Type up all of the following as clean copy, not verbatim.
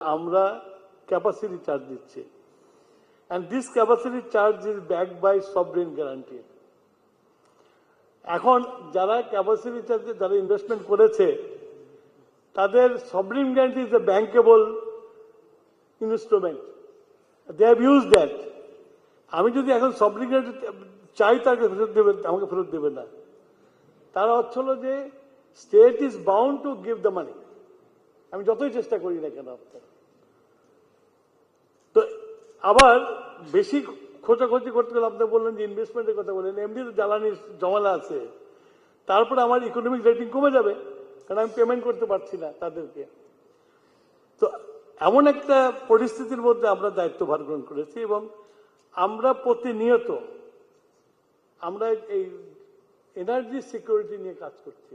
আমরা capacity charge দিচ্ছি, and this capacity charge is backed by sovereign guarantee. এখন যারা ক্যাপাসিটি চার্জে যারা ইনভেস্টমেন্ট করেছে তাদের sovereign guarantee is a bankable instrument, they have use that. আমি যদি এখন সভরিন গ্যারান্টি চাই তাকে ফেরত দেবে, আমাকে ফেরত দেবে না। তার অর্থ হলো যে state is bound to give the money, আমি যতই চেষ্টা করি না কেন। তো আবার বেশি খোঁজাখুঁজি করতে গেলে আপনি বললেন যে ইনভেস্টমেন্টের কথা বললেন, এমনি তো জ্বালানির জমালা আছে, তারপরে আমার ইকোনমিক রেটিং কমে যাবে কারণ আমি পেমেন্ট করতে পারছি না তাদেরকে। তো এমন একটা পরিস্থিতির মধ্যে আমরা দায়িত্বভার গ্রহণ করেছি এবং আমরা প্রতিনিয়ত আমরা এই এনার্জি সিকিউরিটি নিয়ে কাজ করছি।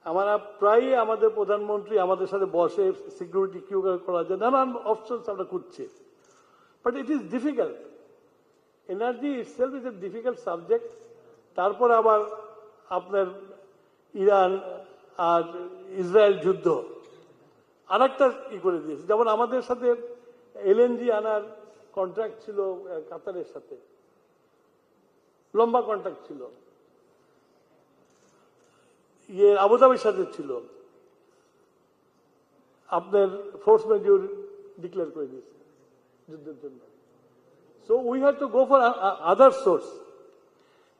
আমরা প্রায়ই আমাদের প্রধানমন্ত্রী আমাদের সাথে বসে সিকিউরিটি কিউ করা যায়, নানান অপশনস আমরা খুঁজছি, but it is difficult. Energy itself is a difficult subject. তারপর আবার আপনার ইরান আর ইসরায়েল যুদ্ধ আর একটা ই করে দিয়েছে। যেমন আমাদের সাথে এলএনজি আনার কন্ট্রাক্ট ছিল কাতারের সাথে, লম্বা কন্ট্রাক্ট ছিল, আবুধাবির সাথে ছিল, আপনার ফোর্স মেজর ডিক্লেয়ার করে দিয়েছে যুদ্ধের জন্য। So we have to go for other source.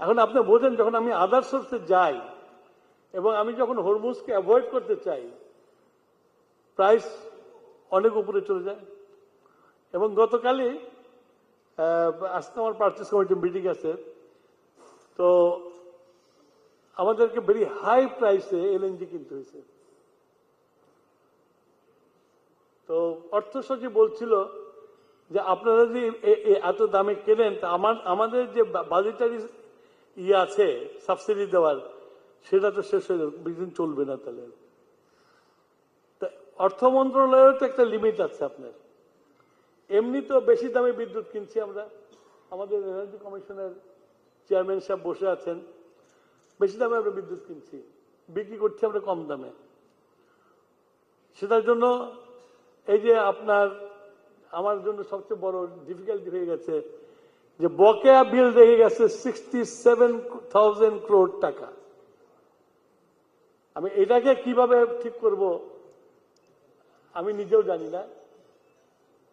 এখন আপনি বোঝেন যখন আমি আদার সোর্সে যাই এবং আমি যখন হরমুজকে অ্যাভয়েড করতে চাই, প্রাইস অনেক উপরে চলে যায়। এবং গতকালই আজকে আমার পার্চেস কমিটির মিটিং আছে, তো আমাদেরকে ভেরি হাই প্রাইসে এলএনজি কিনতে হয়েছে। তো অর্থ সচিব বলছিল যে আপনারা যদি এত দামে কেনেন তা আমাদের যে বাজেটারি ইয়ে আছে সাবসিডি দেওয়ার, সেটা তো শেষ হয়ে যাবে, বেশিদিন চলবে না। তাহলে অর্থ মন্ত্রণালয়ের তো একটা লিমিট আছে আপনার। এমনি তো বেশি দামে বিদ্যুৎ কিনছি আমরা, আমাদের এনার্জি কমিশনের চেয়ারম্যান সাহেব বসে আছেন, বেশি দামে আমরা বিদ্যুৎ কিনছি, বিক্রি করছি আমরা কম দামে। সেটার জন্য এই যে আপনার আমার জন্য সবচেয়ে বড় ডিফিকাল্টি হয়ে গেছে যে বকেয়া বিল রেখে গেছে 67,000 crore টাকা। আমি এটাকে কিভাবে ঠিক করব আমি নিজেও জানি না।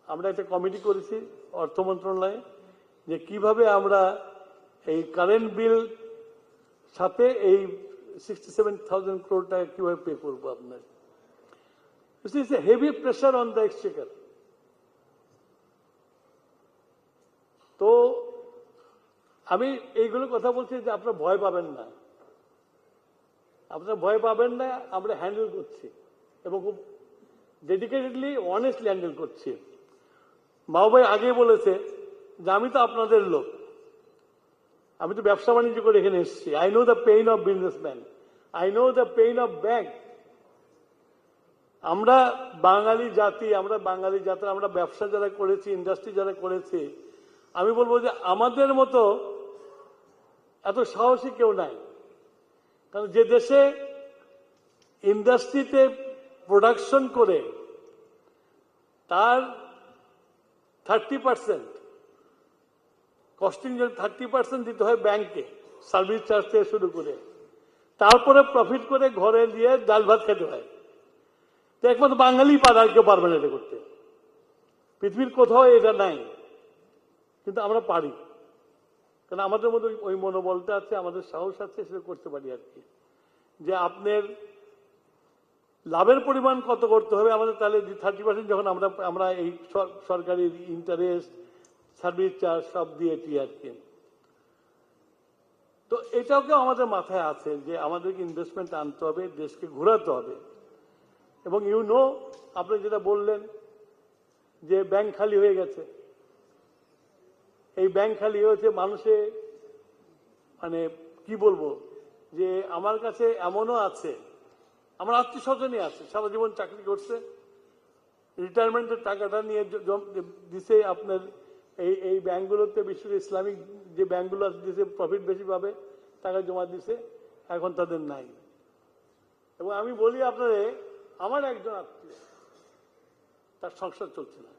আমরা একটা কমিটি করেছি অর্থ মন্ত্রণালয়ে যে কিভাবে আমরা এই কারেন্ট বিল সাথে এই 67,000 crore টাকা কিভাবে পে করবো আপনার। This is a heavy pressure on the exchequer. তো আমি এইগুলো কথা বলছি যে আপনারা ভয় পাবেন না, আপনারা ভয় পাবেন না, আমরা হ্যান্ডেল করছি এবং খুব ডেডিকেটেডলি অনেস্টলি হ্যান্ডেল করছি। মাওবাই আগে বলেছে যে আমি তো আপনাদের লোক, আমি তো ব্যবসা বাণিজ্য করে এখানে এসেছি। I know the pain of businessman, I know the pain of bank. আমরা বাঙালি জাতি, আমরা ব্যবসা যারা করেছি, ইন্ডাস্ট্রি যারা করেছি, আমি বলবো যে আমাদের মতো এত সাহসী কেউ নাই। কারণ যে দেশে ইন্ডাস্ট্রিতে প্রোডাকশন করে তার 30% কস্টিং 30% দিতে হয় ব্যাংকে, সার্ভিস চার্জ থেকে শুরু করে, তারপরে প্রফিট করে ঘরে দিয়ে ডাল ভাত খেতে হয়। তো একমাত্র বাঙালি পারে, আর কেউ পারবে না এটা করতে। পৃথিবীর কোথাও এটা নাই, কিন্তু আমরা পারি, কারণ আমাদের মধ্যে ওই মনোবলটা আছে, আমাদের সাহস আছে, সেটা করতে পারি আর কি। যে আপনার লাভের পরিমাণ কত করতে হবে আমাদের, তাহলে 30% যখন আমরা এই সরকারি ইন্টারেস্ট, সার্ভিস চার্জ সব দিয়েছি আর কি। তো এটাও আমাদের মাথায় আছে যে আমাদেরকে ইনভেস্টমেন্ট আনতে হবে, দেশকে ঘোরাতে হবে। এবং আপনি যেটা বললেন যে ব্যাংক খালি হয়ে গেছে, এই ব্যাংক খালি হয়েছে মানুষে, মানে কি বলবো, যে আমার কাছে এমনও আছে, আমার আত্মীয় স্বজনই আছে, সারা জীবন চাকরি করছে, রিটায়ারমেন্টের টাকাটা নিয়ে দিছে আপনার এই ব্যাংকগুলোতে, বিশেষ ইসলামিক যে ব্যাংকগুলো আছে, দিছে প্রফিট বেশি পাবে, টাকা জমা দিছে, এখন তাদের নাই। এবং আমি বলি আপনাদের, আমার একজন আত্মীয় তার সংসার চলছে না।